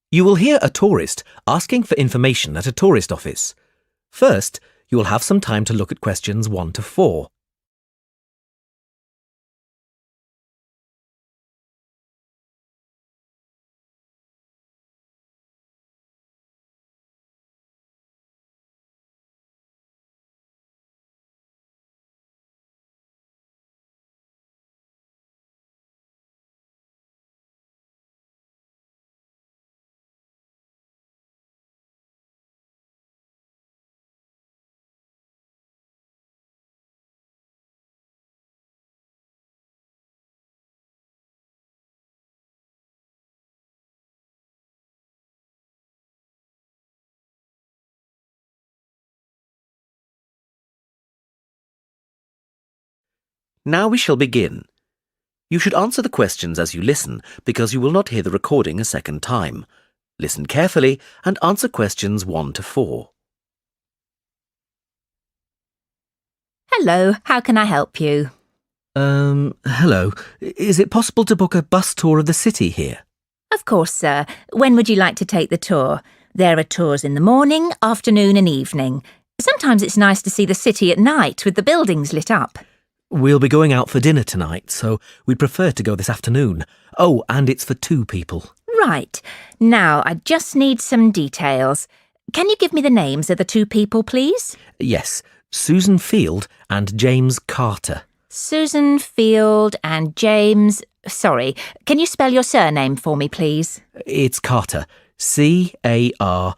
You will hear a tourist asking for information at a tourist office. First, you will have some time to look at questions 1 to 4. Now we shall begin. You should answer the questions as you listen because you will not hear the recording a second time. Listen carefully and answer questions 1 to 4. Hello, how can I help you? Hello. Is it possible to book a bus tour of the city here? Of course, sir. When would you like to take the tour? There are tours in the morning, afternoon and evening. Sometimes it's nice to see the city at night with the buildings lit up. We'll be going out for dinner tonight, so we'd prefer to go this afternoon. Oh, and it's for 2 people. Right. Now, I just need some details. Can you give me the names of the 2 people, please? Yes, Susan Field and James Carter. Susan Field and James... Sorry, can you spell your surname for me, please? It's Carter. Carter.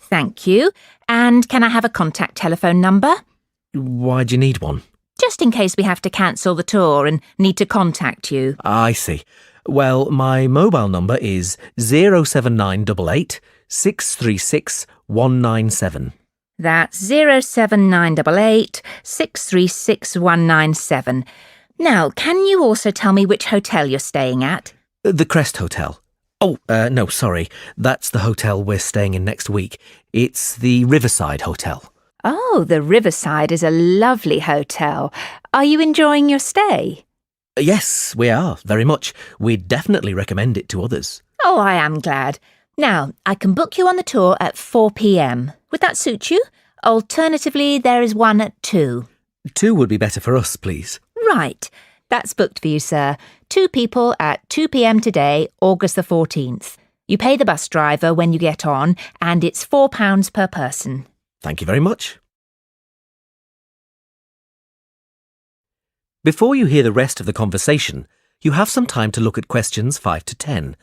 Thank you. And can I have a contact telephone number? Why do you need one? Just in case we have to cancel the tour and need to contact you. I see. Well, my mobile number is 07988 636 197. That's 07988 636 197. Now, can you also tell me which hotel you're staying at? The Crest Hotel. Oh, no, sorry. That's the hotel we're staying in next week. It's the Riverside Hotel. Oh, the Riverside is a lovely hotel. Are you enjoying your stay? Yes, we are, very much. We'd definitely recommend it to others. Oh, I am glad. Now, I can book you on the tour at 4 p.m. Would that suit you? Alternatively, there is one at 2. 2 would be better for us, please. Right. That's booked for you, sir. 2 people at 2 p.m. today, August the 14th. You pay the bus driver when you get on, and it's £4 per person. Thank you very much. Before you hear the rest of the conversation, you have some time to look at questions 5 to 10.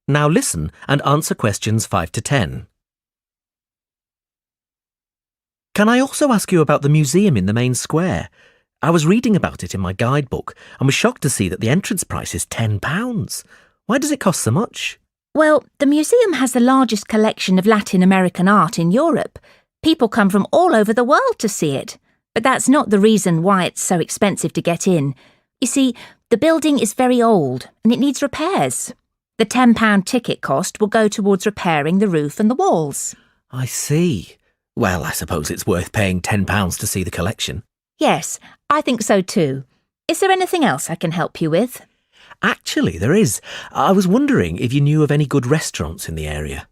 Now listen and answer questions 5 to 10. Can I also ask you about the museum in the main square? I was reading about it in my guidebook and was shocked to see that the entrance price is £10. Why does it cost so much? Well, the museum has the largest collection of Latin American art in Europe. People come from all over the world to see it. But that's not the reason why it's so expensive to get in. You see, the building is very old and it needs repairs. The £10 ticket cost will go towards repairing the roof and the walls. I see. Well, I suppose it's worth paying £10 to see the collection. Yes, I think so too. Is there anything else I can help you with? Actually, there is. I was wondering if you knew of any good restaurants in the area.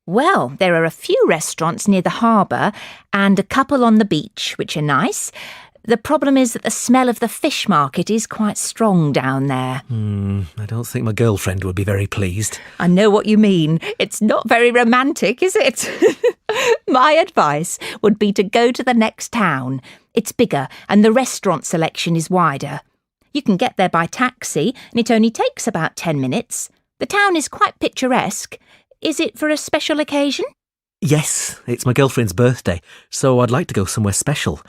Well, there are a few restaurants near the harbour and a couple on the beach, which are nice. The problem is that the smell of the fish market is quite strong down there. I don't think my girlfriend would be very pleased. I know what you mean. It's not very romantic, is it? My advice would be to go to the next town. It's bigger and the restaurant selection is wider. You can get there by taxi and it only takes about 10 minutes. The town is quite picturesque. Is it for a special occasion? Yes, it's my girlfriend's birthday, so I'd like to go somewhere special.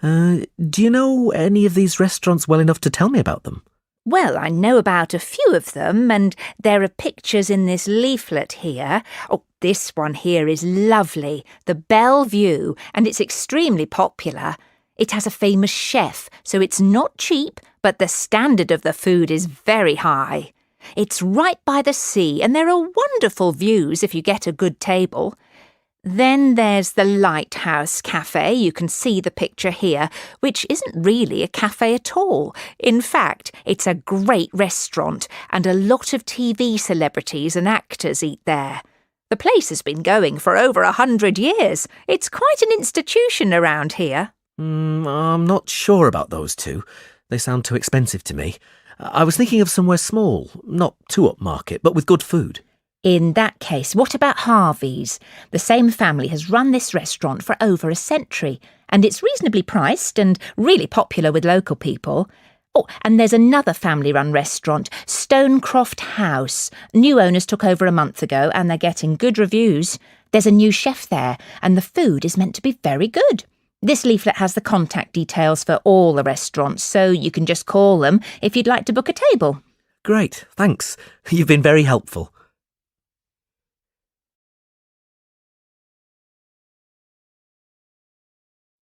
Do you know any of these restaurants well enough to tell me about them? Well, I know about a few of them, and there are pictures in this leaflet here. Oh, this one here is lovely, the Bellevue, and it's extremely popular. It has a famous chef, so it's not cheap, but the standard of the food is very high. It's right by the sea, and there are wonderful views if you get a good table. Then there's the Lighthouse Cafe, you can see the picture here, which isn't really a cafe at all. In fact, it's a great restaurant, and a lot of TV celebrities and actors eat there. The place has been going for over 100 years. It's quite an institution around here. I'm not sure about those two. They sound too expensive to me. I was thinking of somewhere small, not too upmarket, but with good food. In that case, what about Harvey's? The same family has run this restaurant for over a century, and it's reasonably priced and really popular with local people. Oh, and there's another family-run restaurant, Stonecroft House. New owners took over a month ago, and they're getting good reviews. There's a new chef there, and the food is meant to be very good. This leaflet has the contact details for all the restaurants, so you can just call them if you'd like to book a table. Great, thanks. You've been very helpful.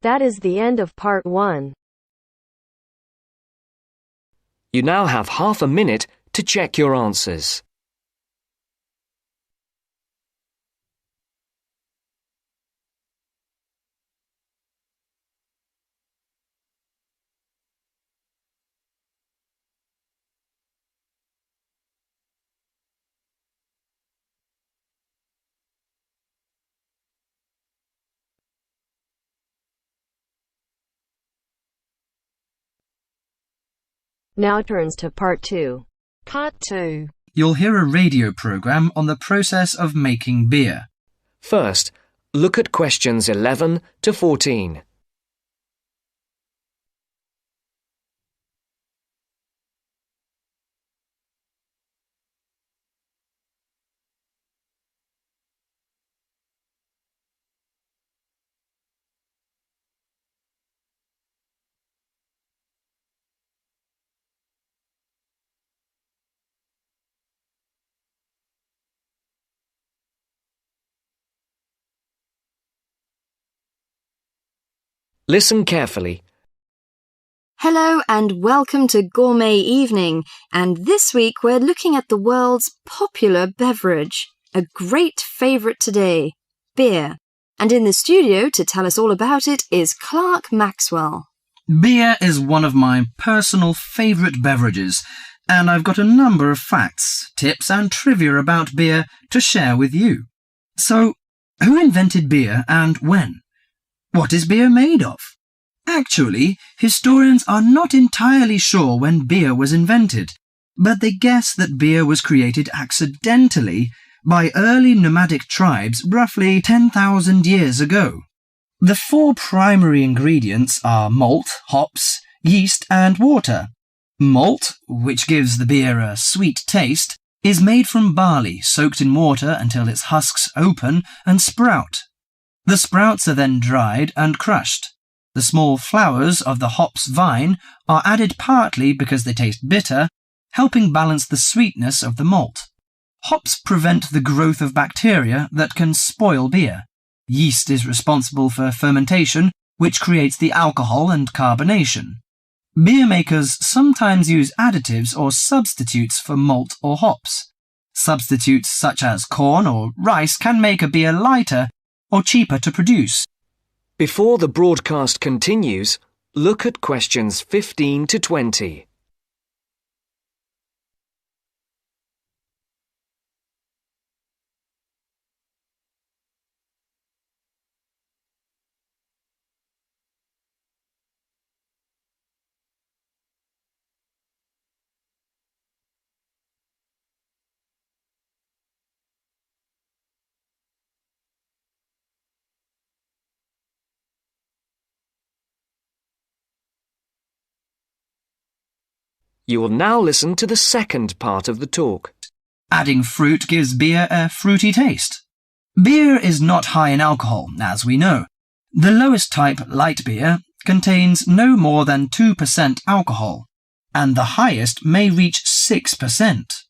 That is the end of part 1. You now have half a minute to check your answers. Now turns to part 2. Part 2. You'll hear a radio program on the process of making beer. First, look at questions 11 to 14. Listen carefully. Hello and welcome to Gourmet Evening, and this week we're looking at the world's popular beverage, a great favourite today, beer. And in the studio to tell us all about it is Clark Maxwell. Beer is one of my personal favourite beverages, and I've got a number of facts, tips and trivia about beer to share with you. So, who invented beer and when? What is beer made of? Actually, historians are not entirely sure when beer was invented, but they guess that beer was created accidentally by early nomadic tribes roughly 10,000 years ago. The 4 primary ingredients are malt, hops, yeast and water. Malt, which gives the beer a sweet taste, is made from barley soaked in water until its husks open and sprout. The sprouts are then dried and crushed. The small flowers of the hops vine are added partly because they taste bitter, helping balance the sweetness of the malt. Hops prevent the growth of bacteria that can spoil beer. Yeast is responsible for fermentation, which creates the alcohol and carbonation. Beer makers sometimes use additives or substitutes for malt or hops. Substitutes such as corn or rice can make a beer lighter or cheaper to produce. Before the broadcast continues, look at questions 15 to 20. You will now listen to the second part of the talk. Adding fruit gives beer a fruity taste. Beer is not high in alcohol, as we know. The lowest type, light beer, contains no more than 2% alcohol. and the highest may reach 6%.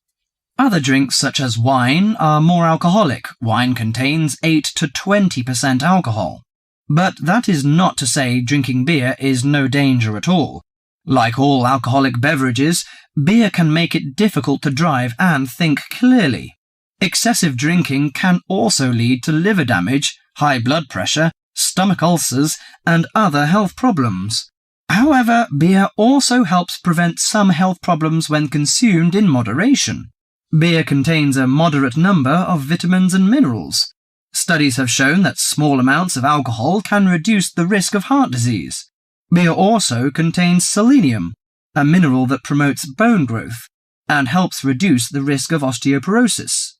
Other drinks such as wine are more alcoholic. Wine contains 8 to 20% alcohol. But that is not to say drinking beer is no danger at all. Like all alcoholic beverages, beer can make it difficult to drive and think clearly. Excessive drinking can also lead to liver damage, high blood pressure, stomach ulcers, and other health problems. However, beer also helps prevent some health problems when consumed in moderation. Beer contains a moderate number of vitamins and minerals. Studies have shown that small amounts of alcohol can reduce the risk of heart disease. Beer also contains selenium, a mineral that promotes bone growth and helps reduce the risk of osteoporosis.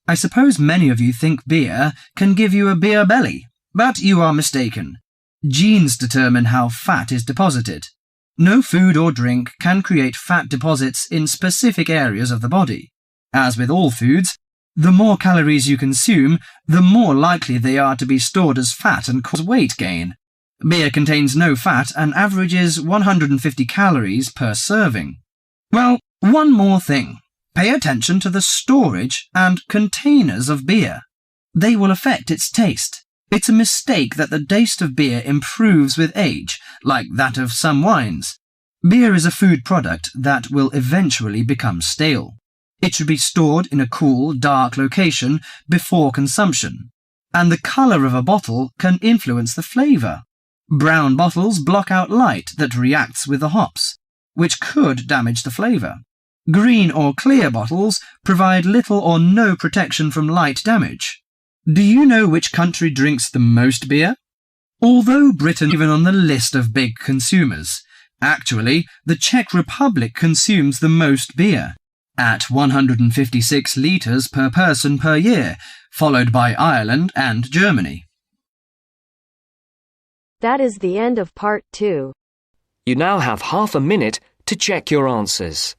I suppose many of you think beer can give you a beer belly, but you are mistaken. Genes determine how fat is deposited. No food or drink can create fat deposits in specific areas of the body. As with all foods, the more calories you consume, the more likely they are to be stored as fat and cause weight gain. Beer contains no fat and averages 150 calories per serving. Well, one more thing. Pay attention to the storage and containers of beer. They will affect its taste. It's a mistake that the taste of beer improves with age, like that of some wines. Beer is a food product that will eventually become stale. It should be stored in a cool, dark location before consumption, and the colour of a bottle can influence the flavour. Brown bottles block out light that reacts with the hops, which could damage the flavour. Green or clear bottles provide little or no protection from light damage. Do you know which country drinks the most beer? Although Britain is even on the list of big consumers, actually, the Czech Republic consumes the most beer, at 156 litres per person per year, followed by Ireland and Germany. That is the end of part 2. You now have half a minute to check your answers.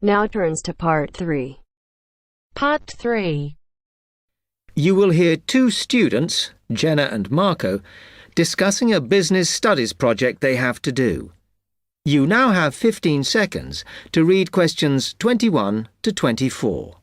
Now turns to part 3. Part 3. You will hear two students, Jenna and Marco, discussing a business studies project they have to do. You now have 15 seconds to read questions 21 to 24.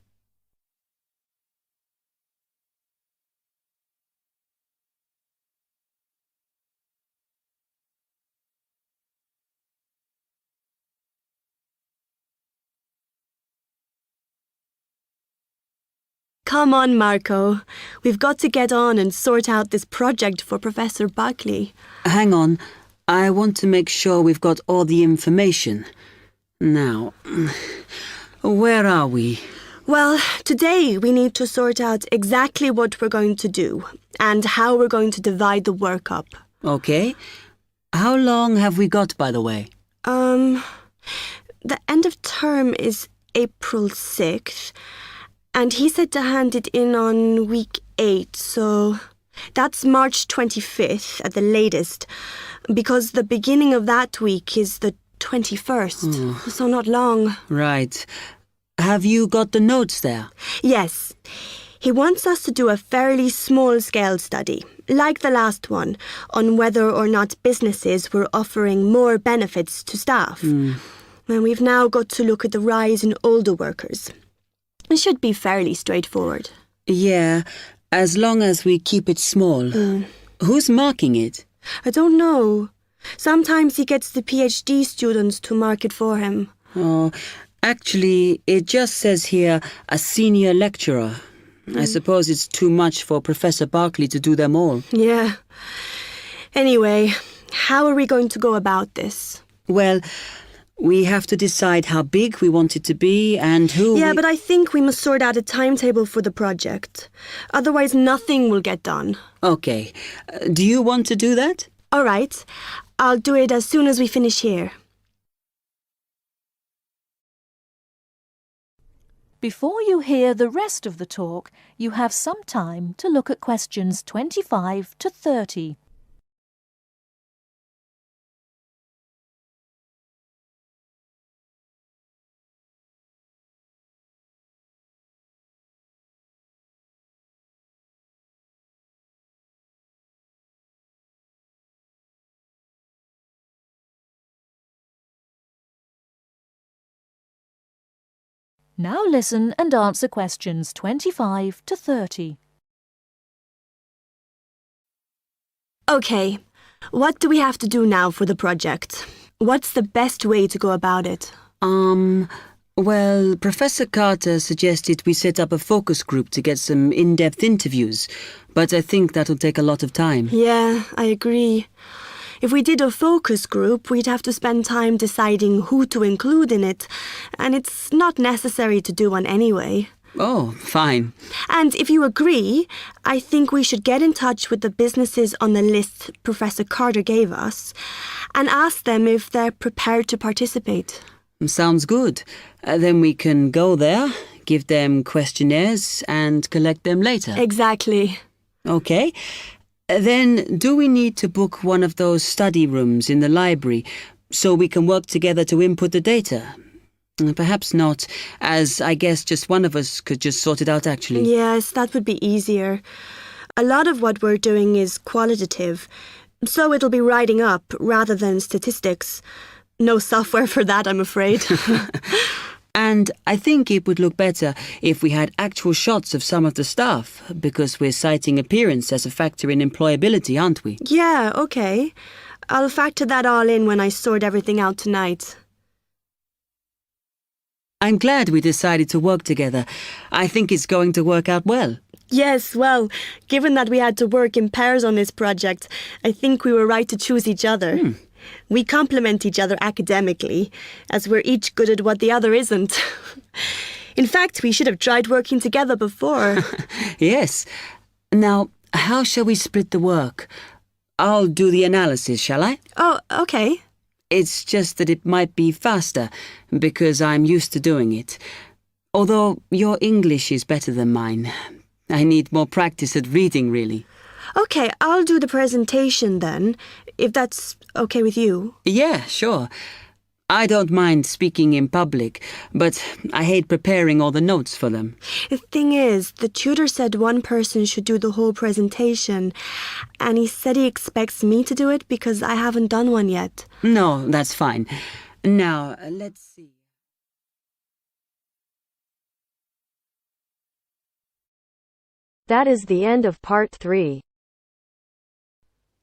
Come on, Marco. We've got to get on and sort out this project for Professor Buckley. Hang on. I want to make sure we've got all the information. Now, where are we? Well, today we need to sort out exactly what we're going to do and how we're going to divide the work up. Okay. How long have we got, by the way? The end of term is April 6th. And he said to hand it in on week 8, so that's March 25th at the latest, because the beginning of that week is the 21st, so not long. Right. Have you got the notes there? Yes. He wants us to do a fairly small-scale study, like the last one, on whether or not businesses were offering more benefits to staff. And we've now got to look at the rise in older workers. It should be fairly straightforward. Yeah, as long as we keep it small. Who's marking it? I don't know. Sometimes he gets the PhD students to mark it for him. Oh, actually, it just says here, a senior lecturer. I suppose it's too much for Professor Barclay to do them all. Yeah. Anyway, how are we going to go about this? Well, we have to decide how big we want it to be and who... Yeah, but I think we must sort out a timetable for the project. Otherwise, nothing will get done. Okay. Do you want to do that? All right. I'll do it as soon as we finish here. Before you hear the rest of the talk, you have some time to look at questions 25 to 30. Now listen and answer questions 25 to 30. Okay, what do we have to do now for the project? What's the best way to go about it? Well, Professor Carter suggested we set up a focus group to get some in-depth interviews, but I think that'll take a lot of time. Yeah, I agree. If we did a focus group, we'd have to spend time deciding who to include in it, and it's not necessary to do one anyway. Oh, fine. And if you agree, I think we should get in touch with the businesses on the list Professor Carter gave us and ask them if they're prepared to participate. Sounds good. Then we can go there, give them questionnaires and collect them later. Exactly. Okay. Then do we need to book one of those study rooms in the library so we can work together to input the data? Perhaps not, as I guess just one of us could just sort it out actually. Yes, that would be easier. A lot of what we're doing is qualitative, so it'll be writing up rather than statistics. No software for that, I'm afraid. And I think it would look better if we had actual shots of some of the staff, because we're citing appearance as a factor in employability, aren't we? Yeah, okay. I'll factor that all in when I sort everything out tonight. I'm glad we decided to work together. I think it's going to work out well. Yes, well, given that we had to work in pairs on this project, I think we were right to choose each other. We complement each other academically, as we're each good at what the other isn't. In fact, we should have tried working together before. Yes. Now, how shall we split the work? I'll do the analysis, shall I? Oh, okay. It's just that it might be faster, because I'm used to doing it. Although your English is better than mine. I need more practice at reading, really. Okay, I'll do the presentation then, if that's okay with you. Yeah, sure. I don't mind speaking in public, but I hate preparing all the notes for them. The thing is, the tutor said one person should do the whole presentation, and he said he expects me to do it because I haven't done one yet. No, that's fine. Now, let's see. That is the end of part 3.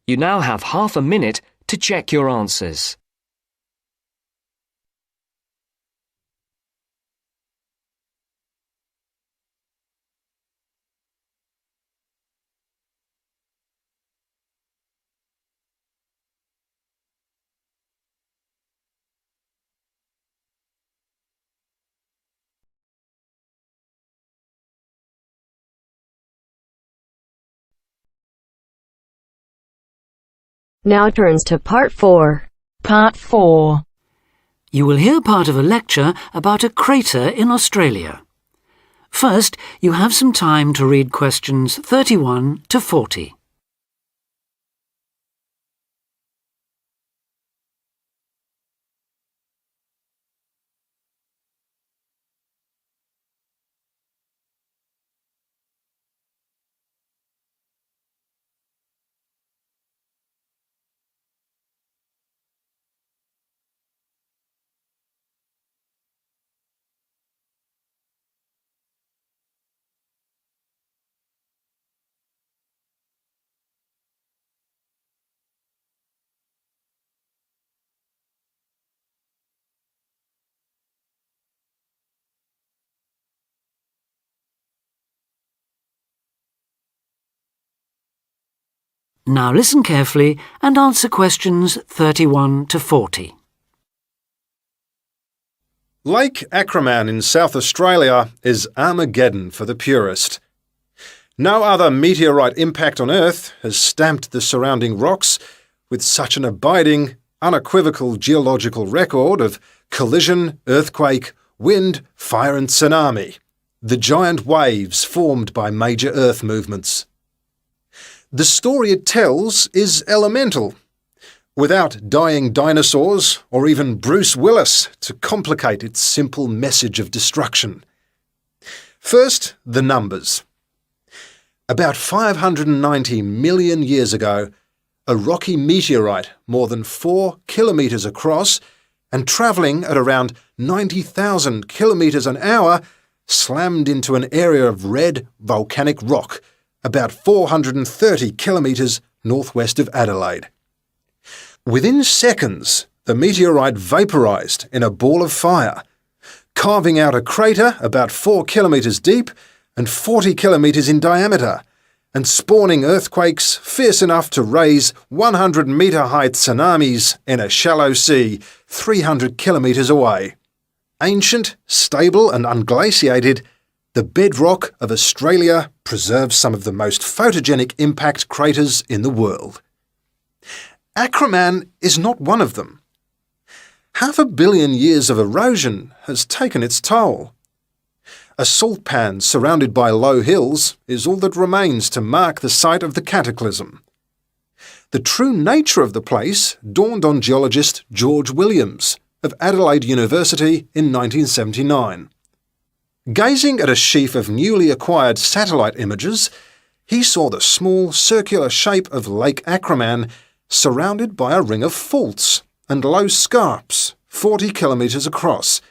You now have half a minute to check your answers. Now turns to part 4. Part 4. You will hear part of a lecture about a crater in Australia. First, you have some time to read questions 31 to 40. Now listen carefully and answer questions 31 to 40. Lake Acraman in South Australia is Armageddon for the purist. No other meteorite impact on Earth has stamped the surrounding rocks with such an abiding, unequivocal geological record of collision, earthquake, wind, fire and tsunami. the giant waves formed by major Earth movements. The story it tells is elemental, without dying dinosaurs or even Bruce Willis to complicate its simple message of destruction. First, the numbers. About 590 million years ago, a rocky meteorite more than 4 kilometres across and travelling at around 90,000 kilometres an hour slammed into an area of red volcanic rock about 430 kilometres northwest of Adelaide. Within seconds, the meteorite vaporised in a ball of fire, carving out a crater about 4 kilometres deep and 40 kilometres in diameter, and spawning earthquakes fierce enough to raise 100-metre-height tsunamis in a shallow sea 300 kilometres away. Ancient, stable and unglaciated, the bedrock of Australia preserves some of the most photogenic impact craters in the world. Acraman is not one of them. 500 million years of erosion has taken its toll. A salt pan surrounded by low hills is all that remains to mark the site of the cataclysm. The true nature of the place dawned on geologist George Williams of Adelaide University in 1979. Gazing at a sheaf of newly acquired satellite images, he saw the small circular shape of Lake Acraman surrounded by a ring of faults and low scarps 40 kilometres across,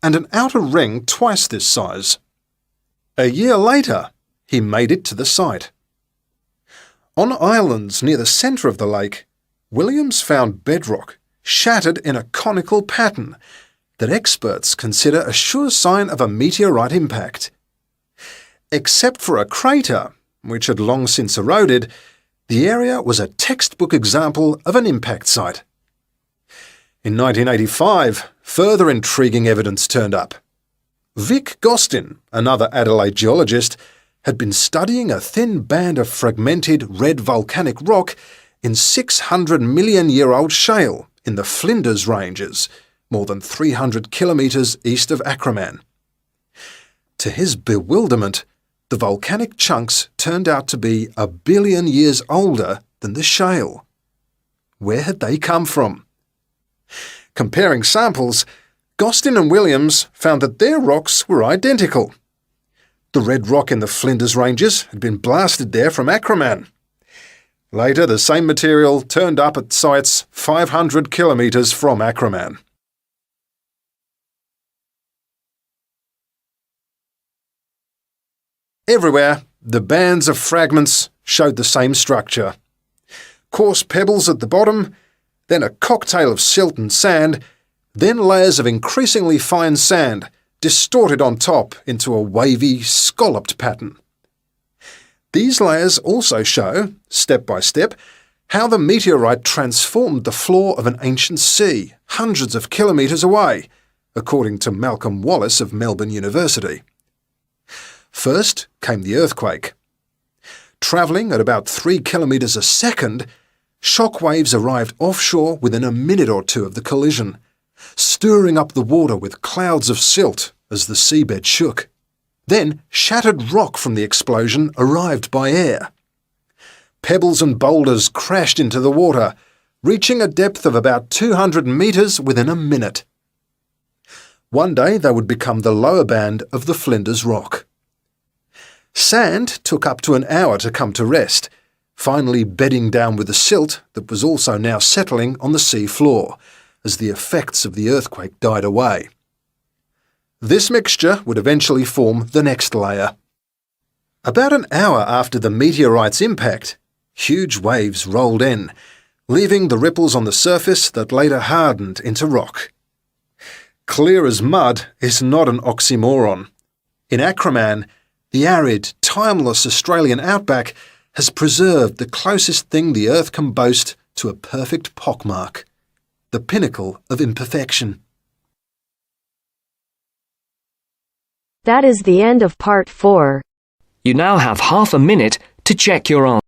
and an outer ring twice this size. A year later, he made it to the site. On islands near the centre of the lake, Williams found bedrock shattered in a conical pattern that experts consider a sure sign of a meteorite impact. Except for a crater, which had long since eroded, the area was a textbook example of an impact site. In 1985, further intriguing evidence turned up. Vic Gostin, another Adelaide geologist, had been studying a thin band of fragmented red volcanic rock in 600-million-year-old shale in the Flinders Ranges, more than 300 kilometres east of Acraman. To his bewilderment, the volcanic chunks turned out to be 1 billion years older than the shale. Where had they come from? Comparing samples, Gostin and Williams found that their rocks were identical. The red rock in the Flinders Ranges had been blasted there from Acraman. Later, the same material turned up at sites 500 kilometres from Acraman. Everywhere, the bands of fragments showed the same structure. Coarse pebbles at the bottom, then a cocktail of silt and sand, then layers of increasingly fine sand distorted on top into a wavy, scalloped pattern. These layers also show, step by step, how the meteorite transformed the floor of an ancient sea hundreds of kilometres away, according to Malcolm Wallace of Melbourne University. First came the earthquake. Travelling at about 3 kilometres a second, shock waves arrived offshore within a minute or two of the collision, stirring up the water with clouds of silt as the seabed shook. Then shattered rock from the explosion arrived by air. Pebbles and boulders crashed into the water, reaching a depth of about 200 metres within a minute. One day they would become the lower band of the Flinders Rock. Sand took up to an hour to come to rest, finally bedding down with the silt that was also now settling on the sea floor as the effects of the earthquake died away. This mixture would eventually form the next layer. About an hour after the meteorite's impact, huge waves rolled in, leaving the ripples on the surface that later hardened into rock. Clear as mud is not an oxymoron. In Acraman, the arid, timeless Australian outback has preserved the closest thing the earth can boast to a perfect pockmark, the pinnacle of imperfection. That is the end of part 4. You now have half a minute to check your answer.